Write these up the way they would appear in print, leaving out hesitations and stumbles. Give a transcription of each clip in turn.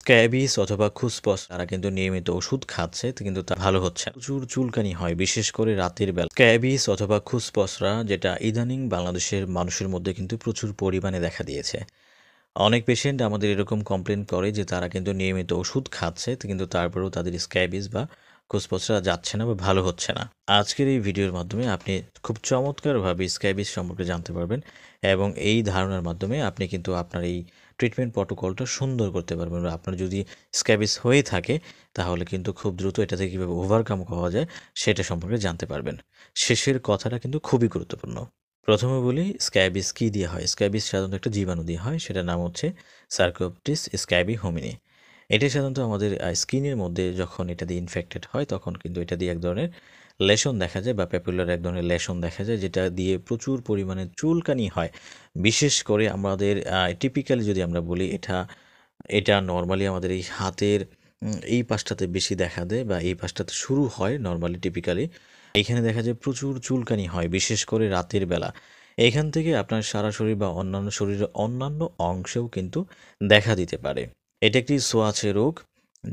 Scabies অথবা খুসপস তারা কিন্তু নিয়মিত ওষুধ খাচ্ছে কিন্তু তা ভালো হচ্ছে না। প্রচুর চুলকানি হয় বিশেষ করে রাতের বেলা। স্ক্যাবিস অথবা খুসপসরা যেটা ইদানিং বাংলাদেশের মানুষের মধ্যে কিন্তু প্রচুর পরিমাণে দেখা দিয়েছে। অনেক পেশেন্ট আমাদের এরকম কমপ্লেন করে যে তারা কিন্তু নিয়মিত ওষুধ খাচ্ছে কিন্তু তারপরেও তাদের স্ক্যাবিস বা খুসপসরা যাচ্ছে না বা ভালো হচ্ছে না। আজকের এই ভিডিওর মাধ্যমে আপনি খুব চমৎকারভাবে স্ক্যাবিস সম্পর্কে জানতে পারবেন এবং এই ধারণার মাধ্যমে আপনি কিন্তু আপনার এই ট্রিটমেন্ট প্রটোকলটা সুন্দর করতে পারবেন। বা আপনার যদি স্ক্যাবিস হয়ে থাকে তাহলে কিন্তু খুব দ্রুত এটা থেকে কীভাবে ওভারকাম করা যায় সেটা সম্পর্কে জানতে পারবেন। শেষের কথাটা কিন্তু খুবই গুরুত্বপূর্ণ। প্রথমে বলি স্ক্যাবিস কী দিয়ে হয়। স্ক্যাবিস সাধারণত একটা জীবাণু দিয়ে হয়, সেটার নাম হচ্ছে সার্কোপটিস স্ক্যাবি হোমিনি। এটা সাধারণত আমাদের স্কিনের মধ্যে যখন এটা দিয়ে ইনফেক্টেড হয় তখন কিন্তু এটা দিয়ে এক ধরনের লেশন দেখা যায় বা প্যাপুলার এক ধরনের লেশন দেখা যায়, যেটা দিয়ে প্রচুর পরিমাণে চুলকানি হয়। বিশেষ করে আমাদের টিপিক্যালি যদি আমরা বলি এটা নর্মালি আমাদের এই হাতের এই পাশটাতে বেশি দেখা দেয় বা এই পাশটাতে শুরু হয় নর্মালি টিপিক্যালি। এখানে দেখা যায় প্রচুর চুলকানি হয় বিশেষ করে রাতের বেলা। এখান থেকে আপনার সারা শরীর বা অন্যান্য শরীরের অন্যান্য অংশেও কিন্তু দেখা দিতে পারে। এটা একটি ছোঁয়াচে রোগ,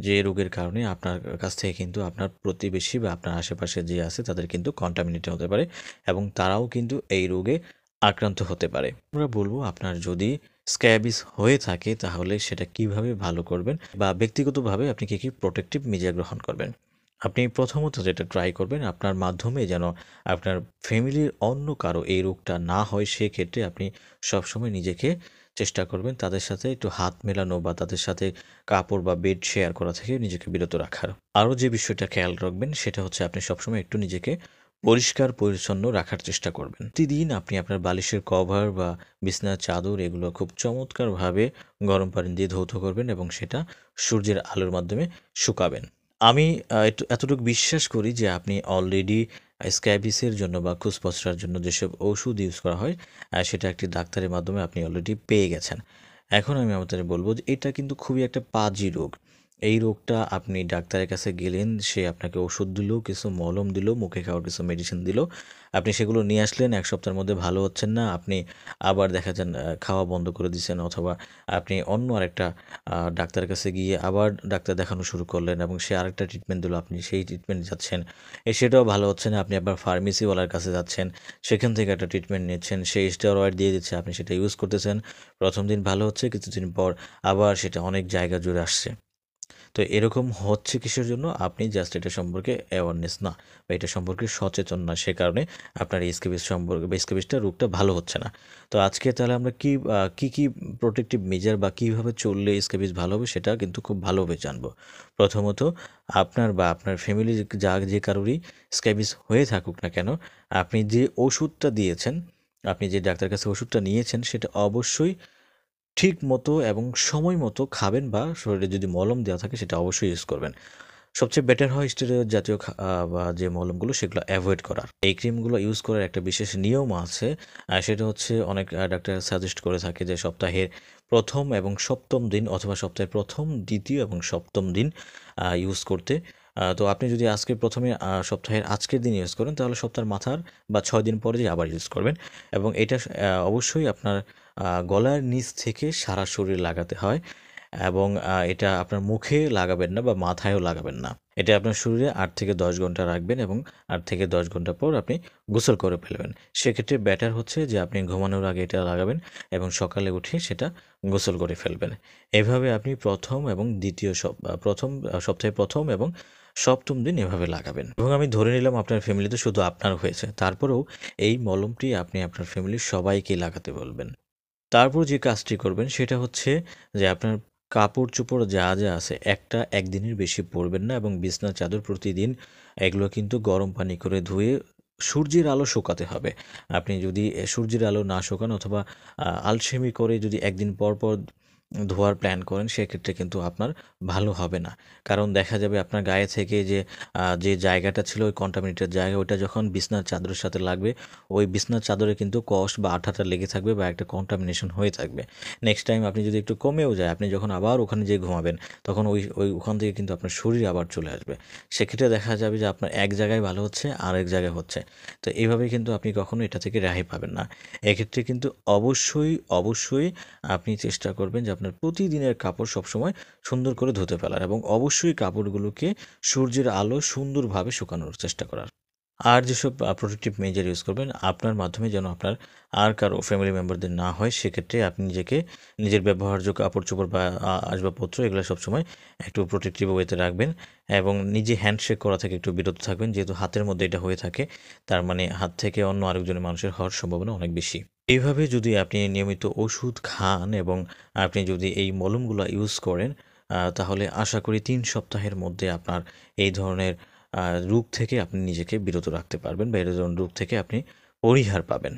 যে রোগের কারণে আপনার কাছ থেকে কিন্তু আপনার প্রতিবেশী বা আপনার আশেপাশে যে আছে তাদের কিন্তু কন্টামিনেটেড হতে পারে এবং তারাও কিন্তু এই রোগে আক্রান্ত হতে পারে। আমরা বলবো আপনার যদি স্ক্যাবিস হয়ে থাকে তাহলে সেটা কিভাবে ভালো করবেন বা ব্যক্তিগতভাবে আপনি কী প্রোটেক্টিভ মেজার গ্রহণ করবেন। আপনি প্রথমত যেটা ট্রাই করবেন আপনার মাধ্যমে যেন আপনার ফ্যামিলির অন্য কারো এই রোগটা না হয়, সেক্ষেত্রে আপনি সবসময় নিজেকে চেষ্টা করবেন তাদের সাথে একটু হাত মেলানো বা তাদের সাথে কাপড় বা বেড শেয়ার করা থেকে নিজেকে বিরত রাখার। আরও যে বিষয়টা খেয়াল রাখবেন সেটা হচ্ছে আপনি সবসময় একটু নিজেকে পরিষ্কার পরিচ্ছন্ন রাখার চেষ্টা করবেন। প্রতিদিন আপনি আপনার বালিশের কভার বা বিছানার চাদর এগুলো খুব চমৎকারভাবে গরম পানি দিয়ে ধৌত করবেন এবং সেটা সূর্যের আলোর মাধ্যমে শুকাবেন। আমি এতটুকু বিশ্বাস করি যে আপনি অলরেডি স্ক্যাবিসের জন্য বা খুসপসরার জন্য যেসব ওষুধ ইউজ করা হয় সেটা একটি ডাক্তারের মাধ্যমে আপনি অলরেডি পেয়ে গেছেন। এখন আমি আপনাদের বলব যে এটা কিন্তু খুবই একটা পাজি রোগ। এই রোগটা আপনি ডাক্তারের কাছে গেলেন, সে আপনাকে ওষুধ দিল, কিছু মলম দিল, মুখে খাওয়ার কিছু মেডিসিন দিল। আপনি সেগুলো নিয়ে আসলেন, ১ সপ্তাহের মধ্যে ভালো হচ্ছেন না। আপনি আবার দেখা যান খাওয়া বন্ধ করে দিয়েছেন অথবা আপনি অন্য আরেকটা ডাক্তারের কাছে গিয়ে আবার ডাক্তার দেখানো শুরু করলেন এবং সে আরেকটা ট্রিটমেন্ট দিল, আপনি সেই ট্রিটমেন্টে যাচ্ছেন। সেটাও ভালো হচ্ছে না, আপনি আবার ফার্মেসিওয়ালার কাছে যাচ্ছেন, সেখান থেকে একটা ট্রিটমেন্ট নিচ্ছেন, সে স্টেরয়েড দিয়ে দিচ্ছে, আপনি সেটা ইউজ করতেছেন। ১ম দিন ভালো হচ্ছে, কিছুদিন পর আবার সেটা অনেক জায়গা জুড়ে আসছে। তো এরকম হচ্ছে কিসের জন্য? আপনি জাস্ট এটা সম্পর্কে অ্যাওয়ারনেস না বা এটা সম্পর্কে সচেতন না, সে কারণে আপনার এই স্ক্যাবিস সম্পর্কে বা স্ক্যাবিসটা রোগটা ভালো হচ্ছে না। তো আজকে তাহলে আমরা কি প্রোটেক্টিভ মেজার বা কীভাবে চললে স্ক্যাবিস ভালো হবে সেটা কিন্তু খুব ভালোভাবে জানবো। প্রথমত আপনার বা আপনার ফ্যামিলির যে কারোরই স্ক্যাবিস হয়ে থাকুক না কেন, আপনি যে ওষুধটা দিয়েছেন, আপনি যে ডাক্তারের কাছে ওষুধটা নিয়েছেন সেটা অবশ্যই ঠিক মতো এবং সময় মতো খাবেন বা শরীরে যদি মলম দেওয়া থাকে সেটা অবশ্যই ইউজ করবেন। সবচেয়ে বেটার হয় স্টেরয়েড জাতীয় বা যে মলমগুলো সেগুলো অ্যাভয়েড করার। এই ক্রিমগুলো ইউজ করার একটা বিশেষ নিয়ম আছে। সেটা হচ্ছে অনেক ডাক্তার সাজেস্ট করে থাকে যে সপ্তাহের ১ম এবং ৭ম দিন অথবা সপ্তাহের ১ম, ২য় এবং ৭ম দিন ইউজ করতে। তো আপনি যদি আজকে ১ম এ সপ্তাহের আজকের দিন ইউজ করেন তাহলে সপ্তাহের মাথার বা ৬ দিন পরে যেয়ে আবার ইউজ করবেন এবং এটা অবশ্যই আপনার গলার নিচ থেকে সারা শরীরে লাগাতে হয় এবং এটা আপনার মুখে লাগাবেন না বা মাথায়ও লাগাবেন না। এটা আপনার শরীরে ৮ থেকে ১০ ঘন্টা রাখবেন এবং ৮ থেকে ১০ ঘন্টা পর আপনি গোসল করে ফেলবেন। সেক্ষেত্রে বেটার হচ্ছে যে আপনি ঘুমানোর আগে এটা লাগাবেন এবং সকালে উঠে সেটা গোসল করে ফেলবেন। এভাবে আপনি ১ম এবং ২য় সপ্তাহে ১ম এবং ৭ম দিন এভাবে লাগাবেন এবং আমি ধরে নিলাম আপনার ফ্যামিলিতে শুধু আপনার হয়েছে। তারপরেও এই মলমটি আপনি আপনার ফ্যামিলির সবাইকে লাগাতে বলবেন। তারপর যে কাজটি করবেন সেটা হচ্ছে যে আপনার কাপড়-চোপড় যা আছে একদিনের বেশি পরবেন না এবং বিছানার চাদর প্রতিদিন এগুলো কিন্তু গরম পানি করে ধুয়ে সূর্যের আলো শুকাতে হবে। আপনি যদি সূর্যের আলো না শুকান অথবা আলসেমি করে যদি একদিন পর ধোয়ার প্ল্যান করেন সেক্ষেত্রে কিন্তু আপনার ভালো হবে না। কারণ দেখা যাবে আপনার গায়ে থেকে যে জায়গাটা ছিল ওই কন্টামিনেটেড জায়গা, ওইটা যখন বিছানার চাদরের সাথে লাগবে, ওই বিছানার চাদরে কিন্তু কষ বা আঠাটা লেগে থাকবে বা একটা কন্টামিনেশন হয়ে থাকবে। নেক্সট টাইম আপনি যদি একটু কমেও যায়, আপনি যখন আবার ওখানে যেয়ে ঘুমাবেন তখন ওখান থেকে কিন্তু আপনার শরীর আবার চলে আসবে। সেক্ষেত্রে দেখা যাবে যে আপনার এক জায়গায় ভালো হচ্ছে, আরেক জায়গায় হচ্ছে। তো এইভাবে কিন্তু আপনি কখনো এটা থেকে রেহাই পাবেন না। এক্ষেত্রে কিন্তু অবশ্যই আপনি চেষ্টা করবেন যে আপনার প্রতিদিনের কাপড় সবসময় সুন্দর করে ধুতে ফেলার এবং অবশ্যই কাপড়গুলোকে সূর্যের আলো সুন্দরভাবে শুকানোর চেষ্টা করার। আর যেসব প্রোটেক্টিভ মেজার ইউজ করবেন আপনার মাধ্যমে যেন আপনার আর কারো ফ্যামিলি মেম্বারদের না হয়, সেক্ষেত্রে আপনি নিজের ব্যবহার্য কাপড়-চোপড় বা আসবাবপত্র এগুলো সবসময় একটু প্রোটেক্টিভ ওয়েতে রাখবেন এবং নিজে হ্যান্ডশেক করা থেকে একটু বিরত থাকবেন। যেহেতু হাতের মধ্যে এটা হয়ে থাকে, তার মানে হাত থেকে অন্য আরেকজনের মানুষের হওয়ার সম্ভাবনা অনেক বেশি। এইভাবে যদি আপনি নিয়মিত ওষুধ খান এবং আপনি যদি এই মলমগুলো ইউজ করেন, তাহলে আশা করি ৩ সপ্তাহের মধ্যে আপনার এই ধরনের রোগ থেকে আপনি নিজেকে বিরত রাখতে পারবেন বা এ ধরনের রোগ থেকে আপনি পরিহার পাবেন।